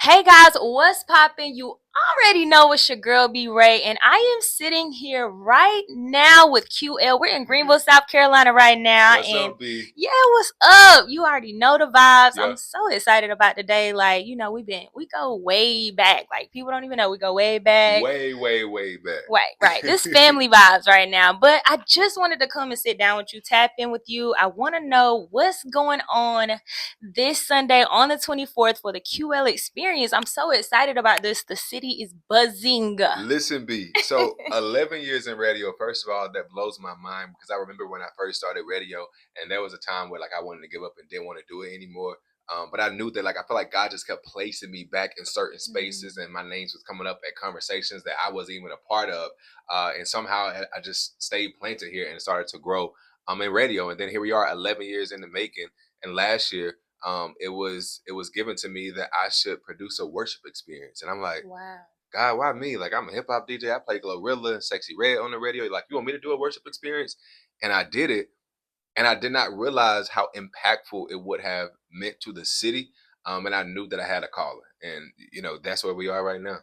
Hey guys, what's poppin'? You already know it's your girl B Ray, and I am sitting here right now with QL. We're in Greenville, South Carolina right now, What's and up, B? yeah, what's up? You already know the vibes. Yeah, I'm so excited about today. Like, we go way back. Like people don't even know we go way back. way, way, way back. Right. This family vibes right now. But I just wanted to come and sit down with you, tap in with you. I want to know what's going on this Sunday on the 24th for the QL experience. I'm so excited about this. The city is buzzing. Listen, B. So 11 years in radio. First of all, that blows my mind because I remember when I first started radio, and there was a time where like I wanted to give up and didn't want to do it anymore. But I knew that like I felt like God just kept placing me back in certain spaces, and my names was coming up at conversations that I wasn't even a part of. And somehow I just stayed planted here and started to grow. In radio, and then here we are, 11 years in the making. And last year, it was given to me that I should produce a worship experience, and I'm like, Wow. God, why me? Like I'm a hip hop DJ. I play Glorilla and Sexy Red on the radio. Like you want me to do a worship experience? And I did it, and I did not realize how impactful it would have meant to the city. And I knew that I had a calling, and that's where we are right now.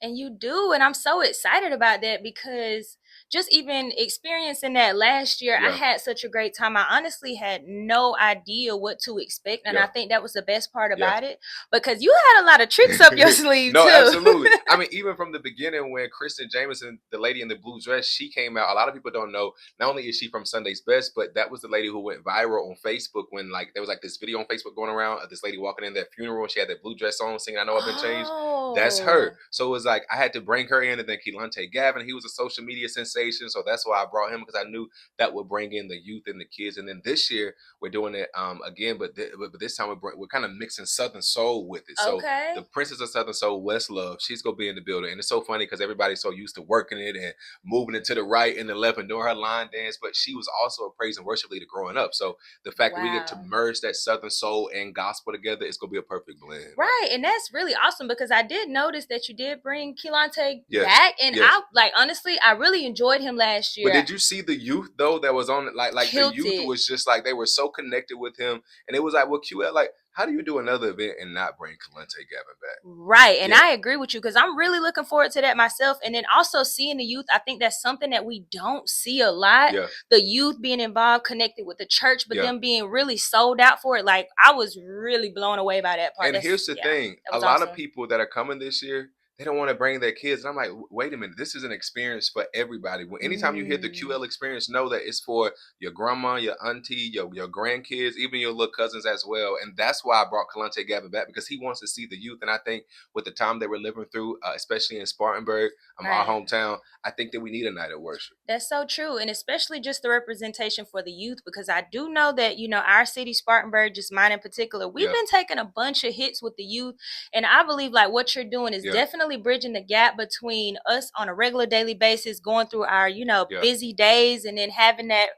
And you do, and I'm so excited about that because just even experiencing that last year, I Yeah, had such a great time. I honestly had no idea what to expect, and I yeah, think that was the best part yeah. about it because you had a lot of tricks up your sleeve No, too. absolutely. I mean, even from the beginning when Kristen Jameson, the lady in the blue dress, she came out. A lot of people don't know. Not only is she from Sunday's Best, but that was the lady who went viral on Facebook when like there was like this video on Facebook going around of this lady walking in that funeral and she had that blue dress on, singing "I Know I've Been Changed." That's her. Oh, So it was like I had to bring her in, and then Keelante Gavin, he was a social media sensation, so that's why I brought him because I knew that would bring in the youth and the kids. And then this year we're doing it again, but this time we're kind of mixing Southern soul with it. So the okay. Princess of Southern Soul, Westlove, she's gonna be in the building, and it's so funny because everybody's so used to working it and moving it to the right and the left and doing her line dance. But she was also a praise and worship leader growing up, so the fact that we get to Wow. merge that Southern soul and gospel together, it's gonna be a perfect blend. Right, and that's really awesome because I did notice that you did bring Keelante Yes, back, and yes. I like honestly, I really enjoyed him last But year. did you see the youth though that was on it? Like the Killed youth it. was just like they were so connected with him, and it was like, well, QL, like, how do you do another event and not bring Kalante Gavin back? Right. And Yeah, I agree with you because I'm really looking forward to that myself. And then also seeing the youth, I think that's something that we don't see a lot. yeah, The youth being involved, connected with the church, but yeah. them being really sold out for it. Like I was really blown away by that part. And here's the Yeah, thing: that a was lot of awesome. people that are coming this year, they don't want to bring their kids. And I'm like, wait a minute, this is an experience for everybody. Anytime you hear the Mm. QL experience, know that it's for your grandma, your auntie, your grandkids, even your little cousins as well. And that's why I brought Kalante Gavin back because he wants to see the youth. And I think with the time that we're living through, especially in Spartanburg, our Right. hometown, I think that we need a night of worship. That's so true. And especially just the representation for the youth, because I do know that, our city, Spartanburg, just mine in particular, we've Yeah, been taking a bunch of hits with the youth. And I believe like what you're doing is yeah, definitely bridging the gap between us on a regular daily basis, going through our, yeah. busy days, and then having that,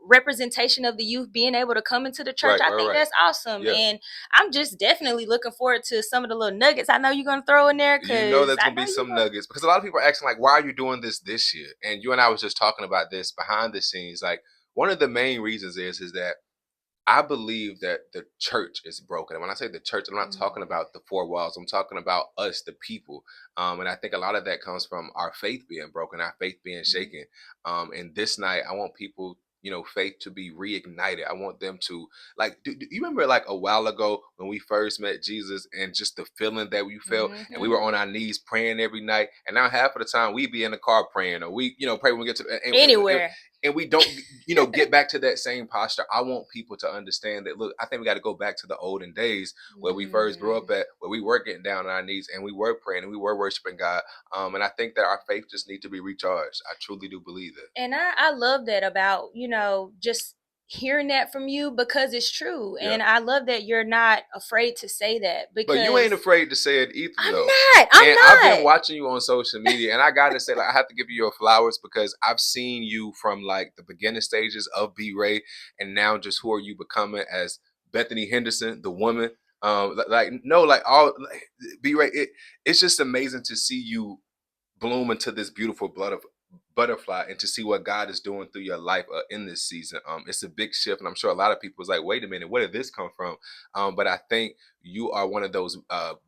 representation of the youth being able to come into the church. Right, I right, think right. that's awesome. Yeah. And I'm just definitely looking forward to some of the little nuggets I know you're going to throw in there You know because that's I gonna know be you're some going to. nuggets because a lot of people are asking like, why are you doing this year? And you and I was just talking about this behind the scenes. Like one of the main reasons is that I believe that the church is broken. And when I say the church, I'm not talking Mm, about the four walls. I'm talking about us, the people. And I think a lot of that comes from our faith being broken, our faith being mhm. shaken. And this night, I want people, faith to be reignited. I want them to like. Do you remember like a while ago when we first met Jesus and just the feeling that we felt, and we were Mhm. on our knees praying every night. And now half of the time we be in the car praying, or we, pray when we get to, Anywhere. and we don't get back to that same posture. I want people to understand that, look, I think we got to go back to the olden days where we first grew up Mm. at, where we were getting down on our knees and we were praying and we were worshiping God. And I think that our faith just needs to be recharged. I truly do believe that. And I love that about, just hearing that from you because it's true. Yeah, And I love that you're not afraid to say that but you ain't because afraid to say it either I'm though. not. I'm And I've been not. watching you on social media, and I gotta say, like, I have to give you your flowers because I've seen you from like the beginning stages of B Ray, and now just who are you becoming as Bethany Henderson, the woman. Like no, like all like, B Ray. It's just amazing to see you bloom into this beautiful blood of butterfly and to see what God is doing through your life in this season. It's a big shift, and I'm sure a lot of people is like, wait a minute, where did this come from? But I think you are one of those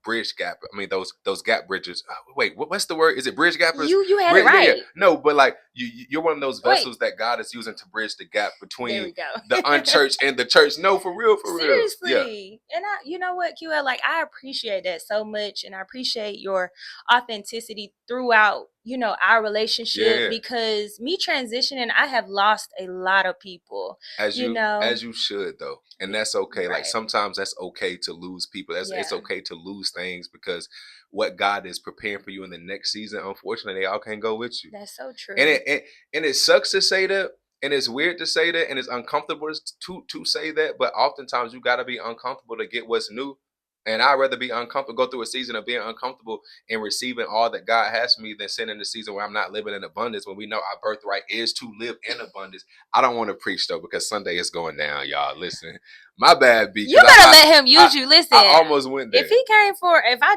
bridge gap. I mean, those gap bridges. Wait, what's the word? Is it bridge gappers? You had it Yeah, yeah. right. No, but like you're one of those Wait. vessels that God is using to bridge the gap There between we go. the unchurched and the church. No, for real, for real. Yeah. Seriously. And you know what, QL, like I appreciate that so much, and I appreciate your authenticity throughout, you know, our relationship, Yeah. because me transitioning, I have lost a lot of people. As You know. as you should though, and that's okay. Like Right. sometimes that's okay to lose people. It's Yeah. okay to lose things, because what God is preparing for you in the next season, unfortunately, they all can't go with you. That's so true. And it sucks to say that, and it's weird to say that, and it's uncomfortable to say that. But oftentimes you got to be uncomfortable to get what's new. And I'd rather be uncomfortable, go through a season of being uncomfortable and receiving all that God has for me, than sitting in the season where I'm not living in abundance, when we know our birthright is to live in abundance. I don't want to preach though, because Sunday is going down, y'all. Listen, my bad, B. You better let him use you. Listen, I almost went there. If he came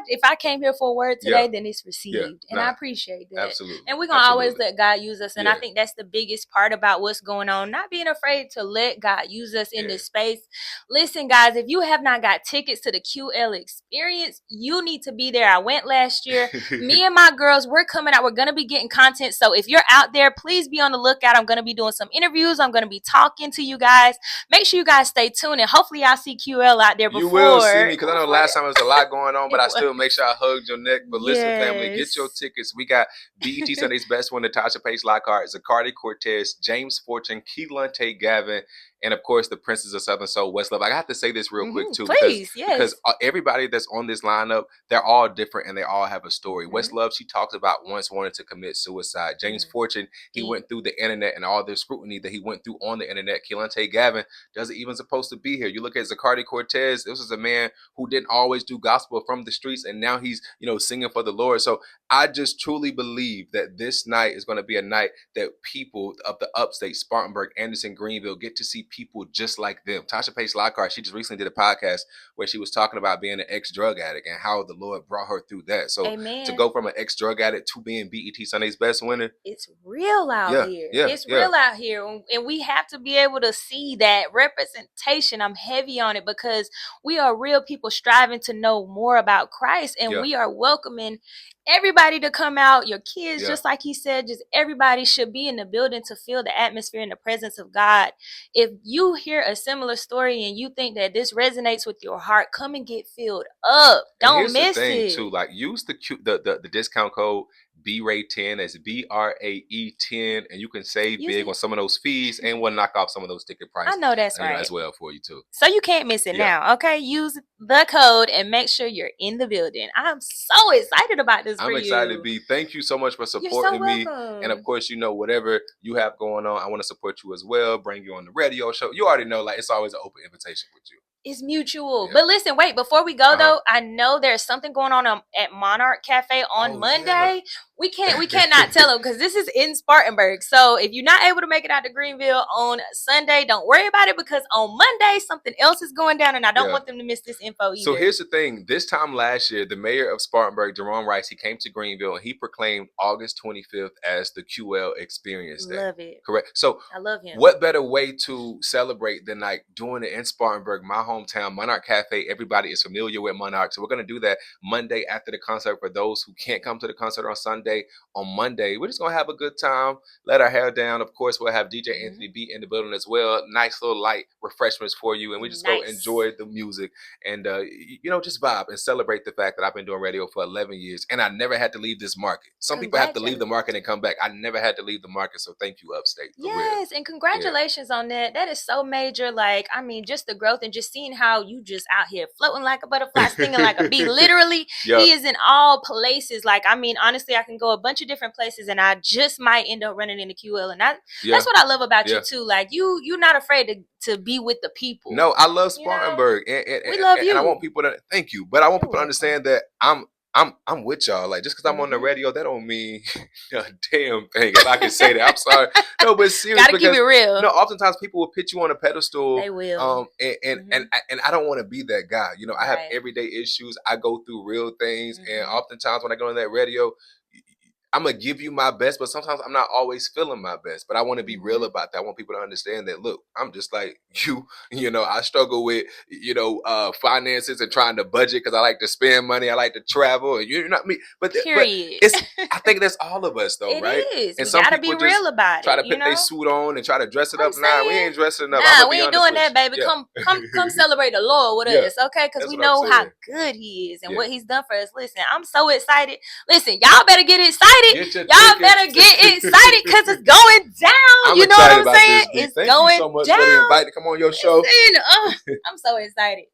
if I came here for a word today, then it's received, and I appreciate that. Absolutely. And we're gonna always let God use us, and I think that's the biggest part about what's going on. Not being afraid to let God use us in this space. Listen, guys, if you have not got tickets to the QL experience, you need to be there. I went last year. Me and my girls, we're coming out. We're gonna be getting content. So if you're out there, please be on the lookout. I'm gonna be doing some interviews. I'm gonna be talking to you guys. Make sure you guys stay tuned, and hopefully I'll see QL out there before. You will see me, because I know last time there was a lot going on, but I still make sure I hugged your neck. But listen, family, get your tickets. We got BET Sunday's Best One, Natasha Pace Lockhart, Zacardi Cortez, James Fortune, Keelante Gavin, and of course the Princess of Southern Soul, Westlove. I have to say this real quick too, because everybody that's on this lineup, they're all different and they all have a story. Westlove, she talks about once wanting to commit suicide. James Fortune, he went through the internet and all the scrutiny that he went through on the internet. Keelante Gavin doesn't even supposed to be here. You look at Zacardi Cortez, this is a man who didn't always do gospel from the streets, and now he's, you know, singing for the Lord. So I just truly believe that this night is going to be a night that people of the upstate, Spartanburg, Anderson, Greenville, get to see people just like them. Tasha Pace Lockhart, she just recently did a podcast where she was talking about being an ex-drug addict and how the Lord brought her through that. So to go from an ex-drug addict to being BET Sunday's Best Winner, it's real out here. It's real out here, and we have to be able to see that representation. I'm heavy on it, because we are real people striving to know more about Christ, and we are welcoming everybody to come out, your kids, just like he said, just everybody should be in the building to feel the atmosphere and the presence of God. If you hear a similar story and you think that this resonates with your heart, come and get filled up. Don't miss it. Too, like use the discount code BRAE10, that's BRAE10, and you can save big on some of those fees, and we'll knock off some of those ticket prices. I know that's right, as well for you too. So you can't miss it now. Okay, use the code and make sure you're in the building. I'm so excited about this. I'm excited to be. Thank you so much for supporting me, and of course, you know, whatever you have going on, I want to support you as well. Bring you on the radio show. You already know, like, it's always an open invitation with you. It's mutual. But listen, wait, before we go though, I know there's something going on at Monarch Cafe on Monday. We cannot tell them, because this is in Spartanburg. So if you're not able to make it out to Greenville on Sunday, don't worry about it, because on Monday something else is going down, and I don't want them to miss this info either. So here's the thing. This time last year, the mayor of Spartanburg, Jerome Rice, he came to Greenville and he proclaimed August 25th as the QL Experience Day. Love it. Correct. So I love him. What better way to celebrate than like doing it in Spartanburg, my hometown, Monarch Cafe. Everybody is familiar with Monarch. So we're going to do that Monday after the concert. For those who can't come to the concert on Sunday, on Monday, we're just going to have a good time, let our hair down. Of course, we'll have DJ Anthony B in the building as well. Nice little light refreshments for you. And we just go enjoy the music and, you know, just vibe and celebrate the fact that I've been doing radio for 11 years and I never had to leave this market. Some people have to leave the market and come back. I never had to leave the market. So thank you, Upstate. Yes. And congratulations on that. That is so major. Like, I mean, just the growth and just seeing how you just out here floating like a butterfly, stinging like a bee. Literally, he is in all places. Like, I mean, honestly, I can go a bunch of different places and I just might end up running into QL. And that's what I love about you too. Like, you're not afraid to be with the people. No, I love Spartanburg. You know? And we love you. And I want people to thank you. But I want people to understand that I'm with y'all. Like, just because I'm on the radio, that don't mean a damn thing. If I can say that, I'm sorry. No, but seriously, gotta keep it real. No, oftentimes people will put you on a pedestal. They will. And I don't want to be that guy. You know, I have everyday issues. I go through real things, and oftentimes when I go on that radio, I'm gonna give you my best, but sometimes I'm not always feeling my best. But I want to be real about that. I want people to understand that. Look, I'm just like you. You know, I struggle with finances and trying to budget because I like to spend money. I like to travel, and you're not me. But Period. it's I think that's all of us though, It right? is. And We some gotta be people just real about try to it. put their suit on and try to dress it I'm up. Nah, we saying? ain't dressing up. Nah, I'm we be ain't honest doing with that, baby. you. Come celebrate the Lord with Yeah. us, okay? Because That's we what I'm know how saying. good He is and Yeah. what He's done for us. Listen, I'm so excited. Listen, y'all better get excited. Get your Y'all tickets. better get excited because it's going down. I'm You know what excited I'm about saying? this, B. It's Thank you going so much down. for the invite to come on your show. Listen, I'm so excited.